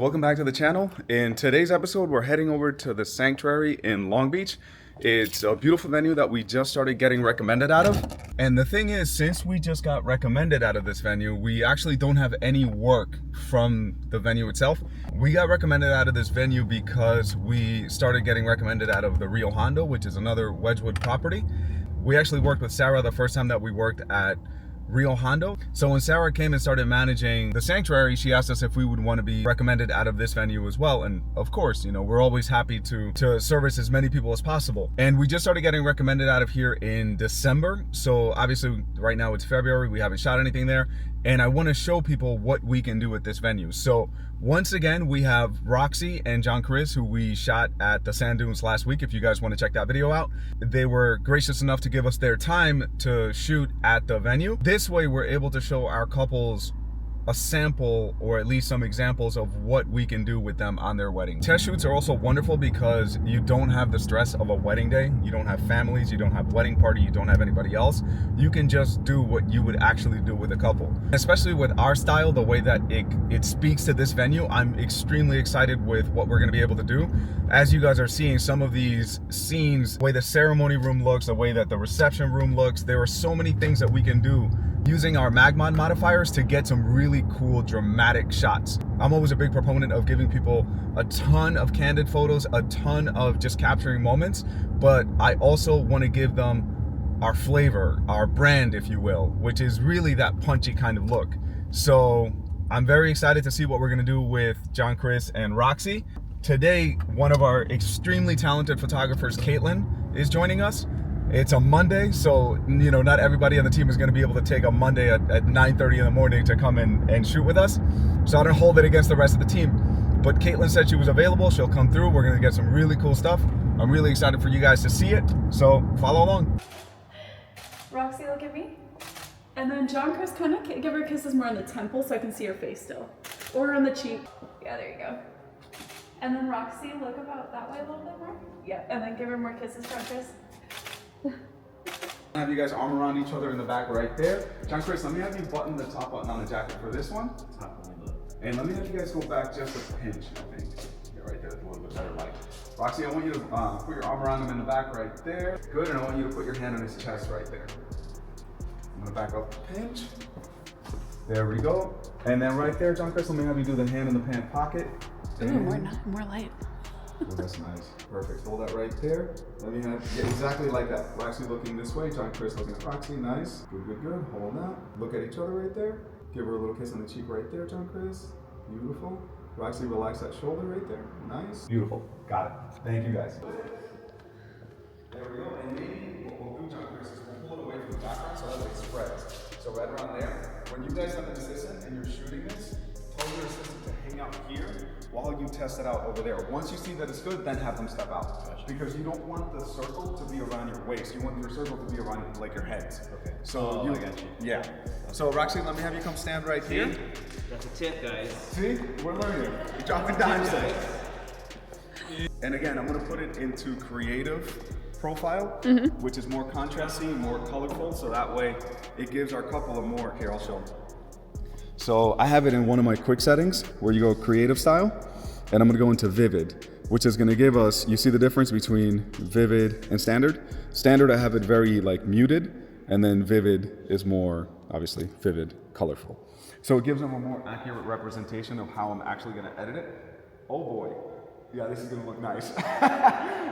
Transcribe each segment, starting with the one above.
Welcome back to the channel. In today's episode, we're heading over to the Sanctuary in Long Beach. It's a beautiful venue that we just started getting recommended out of. And the thing is, since we just got recommended out of this venue, we actually don't have any work from the venue itself. We got recommended out of this venue because we started getting recommended out of the Rio Hondo, which is another Wedgewood property. We actually worked with Sarah the first time that we worked at Rio Hondo. So when Sarah came and started managing the Sanctuary, she asked us if we would want to be recommended out of this venue as well. And of course, you know, we're always happy to service as many people as possible. And we just started getting recommended out of here in December. So obviously right now it's February, we haven't shot anything there. And I want to show people what we can do at this venue. So once again, we have Roxy and JonCris, who we shot at the Sand Dunes last week. If you guys want to check that video out, they were gracious enough to give us their time to shoot at the venue. This way, we're able to show our couples a sample or at least some examples of what we can do with them on their wedding. Test shoots are also wonderful because you don't have the stress of a wedding day. You don't have families, you don't have wedding party, you don't have anybody else. You can just do what you would actually do with a couple. Especially with our style, the way that it speaks to this venue, I'm extremely excited with what we're gonna be able to do. As you guys are seeing some of these scenes, the way the ceremony room looks, the way that the reception room looks, there are so many things that we can do using our Magmod modifiers to get some really cool dramatic shots. I'm always a big proponent of giving people a ton of candid photos, a ton of just capturing moments, but I also want to give them our flavor, our brand, if you will, which is really that punchy kind of look. So I'm very excited to see what we're gonna do with JonCris and Roxy. Today, one of our extremely talented photographers, Kaitlin, is joining us. It's a Monday, so you know, not everybody on the team is going to be able to take a Monday at 9:30 in the morning to come in and shoot with us. So I don't hold it against the rest of the team. But Kaitlin said she was available. She'll come through. We're going to get some really cool stuff. I'm really excited for you guys to see it. So follow along. Roxy, look at me. And then JonCris, kind of give her kisses more on the temple so I can see her face still. Or on the cheek. Yeah, there you go. And then Roxy, look about that way a little bit more. Yeah, and then give her more kisses, JonCris. Have you guys arm around each other in the back right there. JonCris, let me have you button the top button on the jacket for this one. And let me have you guys go back just a pinch, I think. Yeah, right there, a little bit better light. Roxy, I want you to put your arm around him in the back right there. Good, and I want you to put your hand on his chest right there. I'm gonna back up the pinch. There we go. And then right there, JonCris, let me have you do the hand in the pant pocket. Ooh, more light. Oh, that's nice. Perfect. Hold that right there. Let me have exactly like that. Roxy looking this way, JonCris looking at Roxy. Nice. Good, good, good. Hold that. Look at each other right there. Give her a little kiss on the cheek right there, JonCris. Beautiful. Roxy, relax that shoulder right there. Nice. Beautiful. Got it. Thank you guys. There we go. And maybe what we'll do, JonCris, is we'll pull it away from the background so that way it spreads. So right around there, when you guys have an assistant and you're shooting this, tell your assistant to hang out here while you test it out over there. Once you see that it's good, then have them step out. Gotcha. Because you don't want the circle to be around your waist. You want your circle to be around like your heads. Okay. So I got you. Yeah. Okay. So Roxy, let me have you come stand right here. That's a tip, guys. See? We're learning. You're dropping dimes today. And again, I'm gonna put it into creative profile, which is more contrasty, more colorful, so that way it gives our couple a more, here, I'll show them. So I have it in one of my quick settings where you go creative style, and I'm gonna go into vivid, which is gonna give us, you see the difference between vivid and standard? Standard, I have it very like muted, and then vivid is more, obviously, vivid, colorful. So it gives them a more accurate representation of how I'm actually gonna edit it. Oh boy, yeah, this is gonna look nice.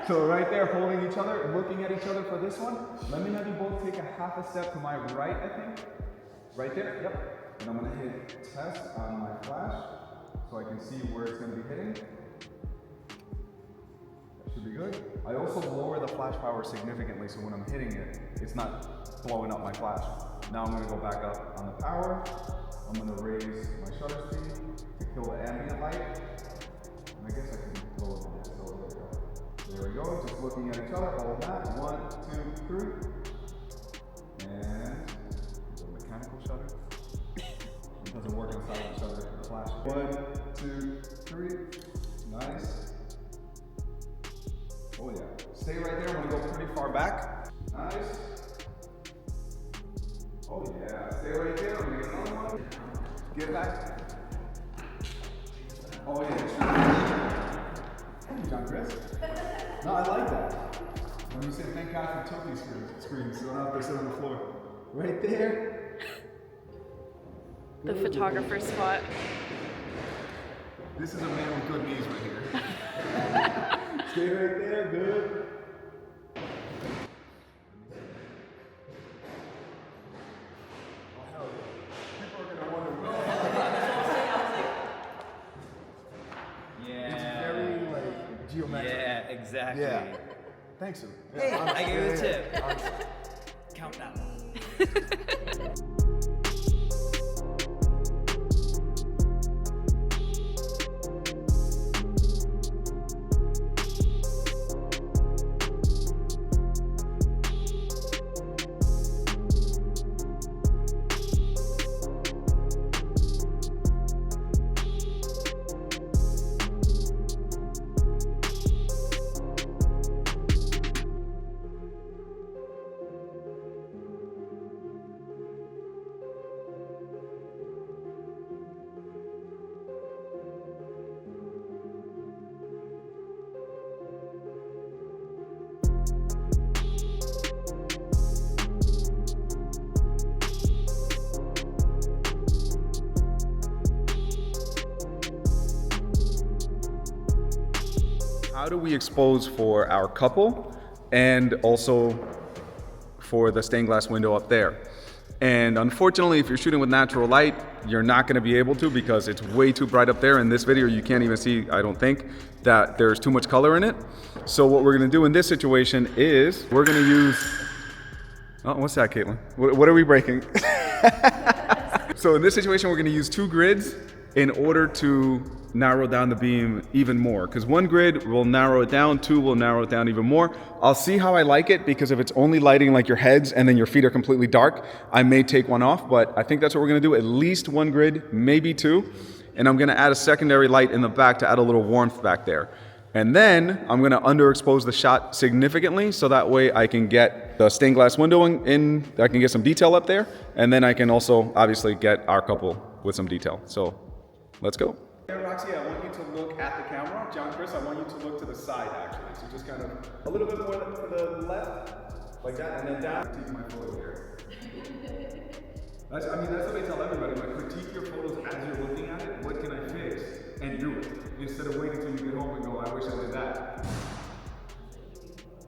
So right there, holding each other, looking at each other for this one, let me have you both take a half a step to my right, I think. Right there, yep. And I'm gonna hit test on my flash so I can see where it's gonna be hitting. That should be good. I also lower the flash power significantly so when I'm hitting it, it's not blowing up my flash. Now I'm gonna go back up on the power. I'm gonna raise my shutter speed to kill the ambient light. And I guess I can lower the light. So there we go, just looking at each other, hold that. 1, 2, 3. And the mechanical shutter. Doesn't work inside each other for the flash. 1, 2, 3. Nice. Oh yeah. Stay right there. I'm gonna go pretty far back. Nice. Oh yeah. Stay right there. I'm gonna get another one. Get back. Oh yeah. JonCris. No, I like that. When you say thank God for tilting screens, so I don't have to sit on the floor. Right there. The photographer spot. This is a man with good knees right here. Stay right there, good. Yeah, exactly. Yeah. Thanks, sir. Hey, I gave you a tip. Count that one. How do we expose for our couple and also for the stained glass window up there? And unfortunately, if you're shooting with natural light, you're not gonna be able to because it's way too bright up there. In this video, you can't even see, I don't think, that there's too much color in it. So what we're gonna do in this situation is we're gonna use, oh, what's that, Kaitlin? What are we breaking? So in this situation, we're gonna use 2 grids in order to narrow down the beam even more, because 1 grid will narrow it down, 2 will narrow it down even more. I'll see how I like it, because if it's only lighting like your heads and then your feet are completely dark, I may take one off, but I think that's what we're gonna do, at least 1 grid, maybe 2. And I'm gonna add a secondary light in the back to add a little warmth back there. And then I'm gonna underexpose the shot significantly, so that way I can get the stained glass window in, I can get some detail up there, and then I can also obviously get our couple with some detail. So let's go. Hey, Roxy, I want you to look at the camera. JonCris, I want you to look to the side, actually. So just kind of a little bit more to the left, like that, and then down. Critique my photo here. That's what I tell everybody. Like, critique your photos as you're looking at it. What can I fix? And do it. Instead of waiting until you get home and go, I wish I did that.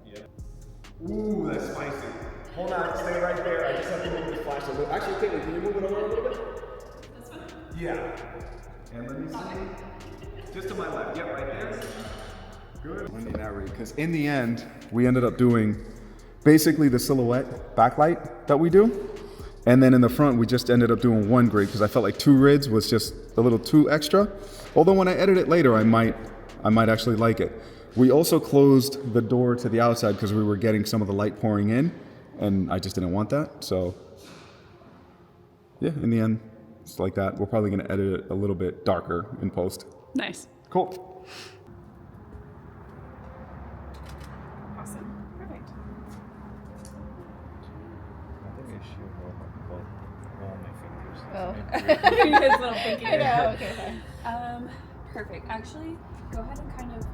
Yeah. Ooh, that's spicy. Hold on, stay right there. I just have to move the flash a little. Actually, Kaitlin, can you move it over a little bit? This one? Yeah. And let me see. Just to my left. Yep, right there. Good. When you narrate, because in the end, we ended up doing basically the silhouette backlight that we do. And then in the front, we just ended up doing 1 grid because I felt like 2 grids was just a little too extra. Although when I edit it later, I might actually like it. We also closed the door to the outside because we were getting some of the light pouring in, and I just didn't want that. So yeah, in the end, it's like that. We're probably gonna edit it a little bit darker in post. Nice. Cool. Awesome. Perfect. I think I should hold all my fingers. Oh. His little pinky. I know, okay, fine. Perfect. Actually, go ahead and kind of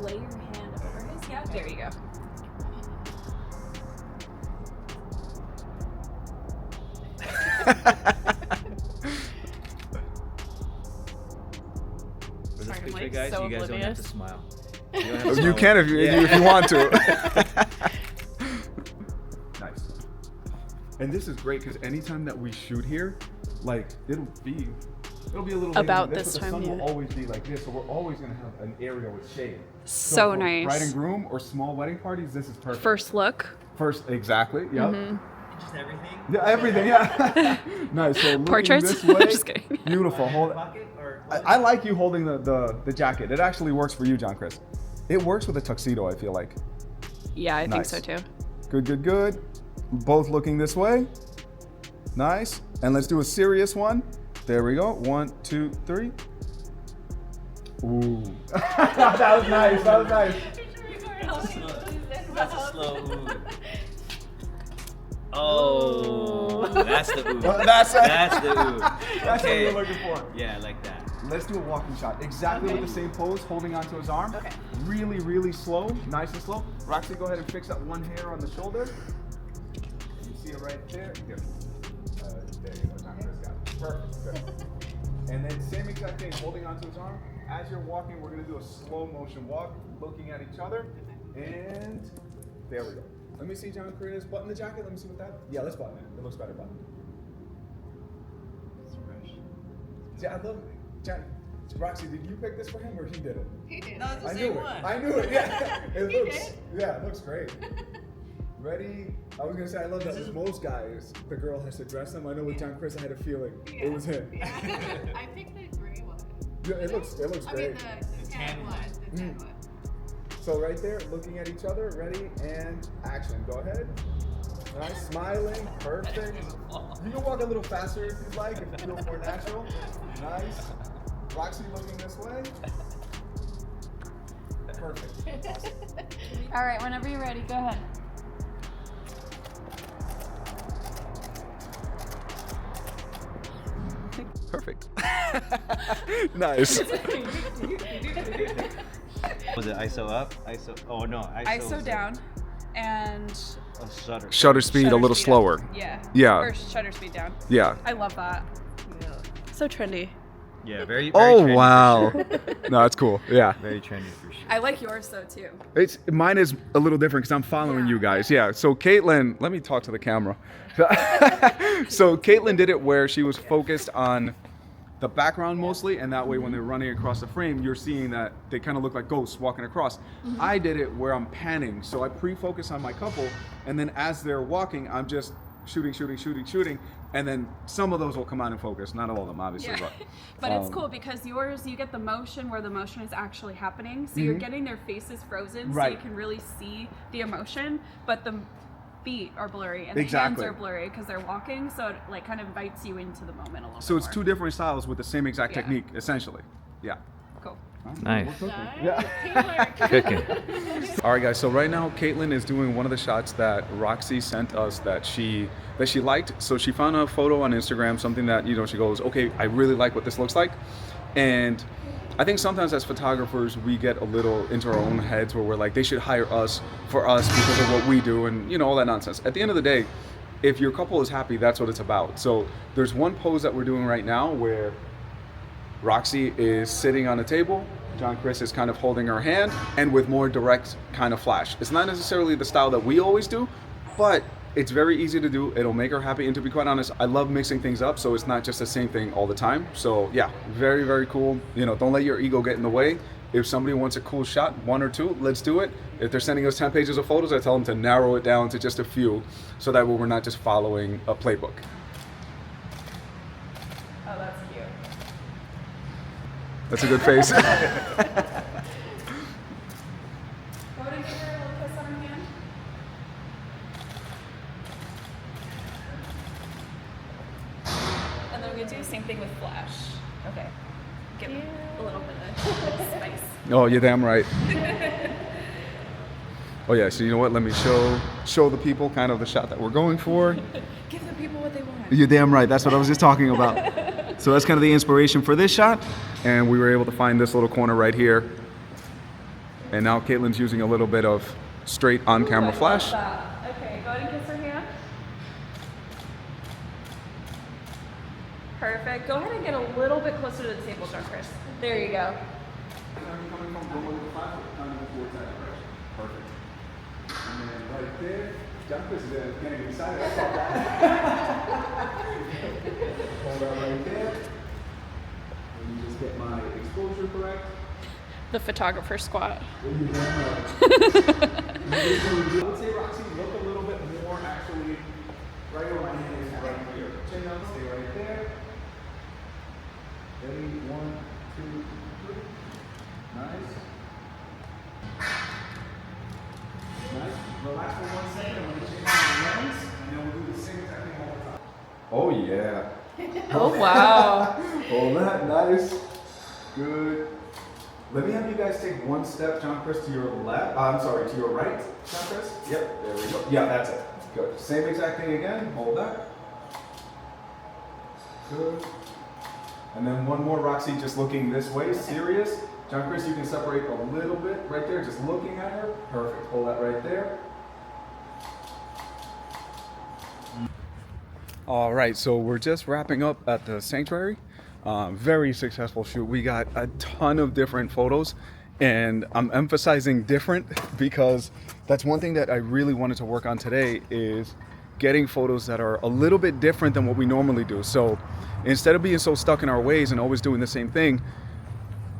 lay your hand over his. Yeah, there you go. For this Sorry, I'm, picture, like, guys, so you guys don't have to oblivious. smile. You can if you want to. Nice. And this is great because anytime that we shoot here, like it'll be a little About later than this but time, the sun yeah. will always be like this, so we're always gonna have an area with shade. So for nice. Bride and groom or small wedding parties, this is perfect. First look. First, exactly. Yep. Mm-hmm. Just everything? Yeah, everything. Yeah. Nice. So looking Portraits? this way, Just kidding. Beautiful. Hold. Pocket or I like you holding the jacket. It actually works for you, JonCris. It works with a tuxedo, I feel like. Yeah, I Nice. think so too. Good, good, good. Both looking this way. Nice. And let's do a serious one. There we go. 1, 2, 3. Ooh. That was nice. That was nice. That's a slow ooh. Oh, that's the ooh. That's That's the ooh. That's what Okay. we're looking for. Yeah, I like that. Let's do a walking shot. Exactly Okay. with the same pose, holding onto his arm. Okay. Really, really slow, nice and slow. Roxy, go ahead and fix that one hair on the shoulder. You see it right there? Good. There you go. JonCris got it. Perfect. Good. And then same exact thing, holding onto his arm. As you're walking, we're gonna do a slow motion walk, looking at each other. And there we go. Let me see JonCris. Button the jacket. Let me see what that. Yeah, let's button it. It looks better button. Yeah, I love it. Roxy, did you pick this for him or he did it? He did. No, it's the I same knew it. one. I knew it. Yeah. It He looks. did. Yeah, it looks great. Ready? I was gonna say I love that with most guys, the girl has to dress them. I know with JonCris, I had a feeling it was him. Yeah. I picked the gray one. Yeah, it looks I mean great. the tan one. The tan one. So right there, looking at each other, ready and action. Go ahead. Nice, smiling, perfect. You can walk a little faster if you'd like, if it feels more natural. Nice. Roxy looking this way. Perfect. Awesome. All right, whenever you're ready, go ahead. Perfect. Nice. Was it ISO up? ISO? Oh no, ISO down and Shutter. Shutter speed a little speed slower. up. Yeah. Yeah. Or shutter speed down. Yeah. I love that. Yeah. So trendy. Yeah, very. Oh trendy wow. For sure. No, that's cool. Yeah. Very trendy for sure. I like yours though too. It's mine is a little different because I'm following you guys. Yeah. So Kaitlin, let me talk to the camera. So Kaitlin did it where she was focused on the background mostly, and that way when they're running across the frame, you're seeing that they kind of look like ghosts walking across. I did it where I'm panning, so I pre-focus on my couple, and then as they're walking, I'm just shooting, and then some of those will come out in focus. Not all of them, obviously, Yeah. but. But it's cool because yours, you get the motion where the motion is actually happening. So you're getting their faces frozen, so Right. you can really see the emotion. But the feet are blurry and Exactly. the hands are blurry because they're walking. So it like kind of invites you into the moment a little So bit it's more. two different styles with the same exact Yeah. technique, essentially. Yeah. Cool. Nice. Nice. Teamwork. Cooking. All right, guys. So right now, Kaitlin is doing one of the shots that Roxy sent us that she liked. So she found a photo on Instagram, something that she goes, okay, I really like what this looks like, and I think sometimes as photographers we get a little into our own heads where we're like, they should hire us for us because of what we do, and all that nonsense. At the end of the day, if your couple is happy, that's what it's about. So there's one pose that we're doing right now where Roxy is sitting on a table, JonCris is kind of holding her hand, and with more direct kind of flash. It's not necessarily the style that we always do, but it's very easy to do. It'll make her happy, and to be quite honest, I love mixing things up, so it's not just the same thing all the time. So yeah, very, very cool. Don't let your ego get in the way. If somebody wants a cool shot, one or two, let's do it. If they're sending us 10 pages of photos, I tell them to narrow it down to just a few, so that way we're not just following a playbook. Oh, that's cute. That's a good face. Go ahead and give her a little kiss on her hand. And then we're gonna do the same thing with flash. Okay. Give it a little bit of spice. Oh, you're damn right. Oh yeah, so you know what? Let me show the people kind of the shot that we're going for. Give the people what they want. You're damn right. That's what I was just talking about. So that's kind of the inspiration for this shot, and we were able to find this little corner right here. And now Kaitlin's using a little bit of straight on-camera Ooh, I flash. love that. Okay, go ahead and kiss her hand. Perfect. Go ahead and get a little bit closer to the table, JonCris. There you go. Perfect. And then right there, JonCris is getting excited. I saw that. Hold on right there. Let me just get my exposure correct. The photographer squat. You're damn right. I would say, Roxy, look a little bit more actually right where my hand is right here. Chin up, stay right there. Ready? 1, 2, 3. Nice. Nice. Relax for 1 second. I'm going to change my lens, and then we'll do the same exact thing all the time. Oh, yeah. Oh, wow. Hold that. Nice. Good. Let me have you guys take one step, JonCris, to your left. I'm sorry, to your right, JonCris. Yep, there we go. Yeah, that's it. Good. Same exact thing again. Hold that. Good. And then one more, Roxy, just looking this way, serious. JonCris, you can separate a little bit right there, just looking at her. Perfect, hold that right there. All right, so we're just wrapping up at the sanctuary. Very successful shoot. We got a ton of different photos, and I'm emphasizing different because that's one thing that I really wanted to work on today is getting photos that are a little bit different than what we normally do. So instead of being so stuck in our ways and always doing the same thing,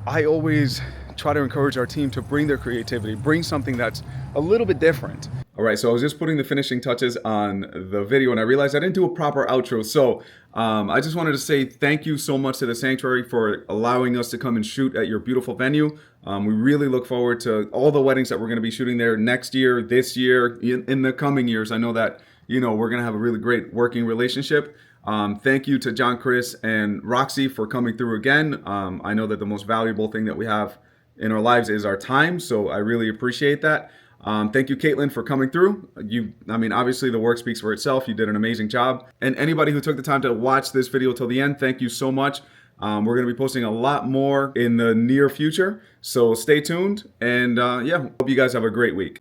I always try to encourage our team to bring their creativity, bring something that's a little bit different. All right, so I was just putting the finishing touches on the video and I realized I didn't do a proper outro. So I just wanted to say thank you so much to the Sanctuary for allowing us to come and shoot at your beautiful venue. We really look forward to all the weddings that we're gonna be shooting there next year, this year, in the coming years. I know that, we're gonna have a really great working relationship. Thank you to JonCris and Roxy for coming through again. I know that the most valuable thing that we have in our lives is our time, so I really appreciate that. Thank you, Kaitlin, for coming through. Obviously the work speaks for itself. You did an amazing job. And anybody who took the time to watch this video till the end, thank you so much. We're gonna be posting a lot more in the near future, so stay tuned. And hope you guys have a great week.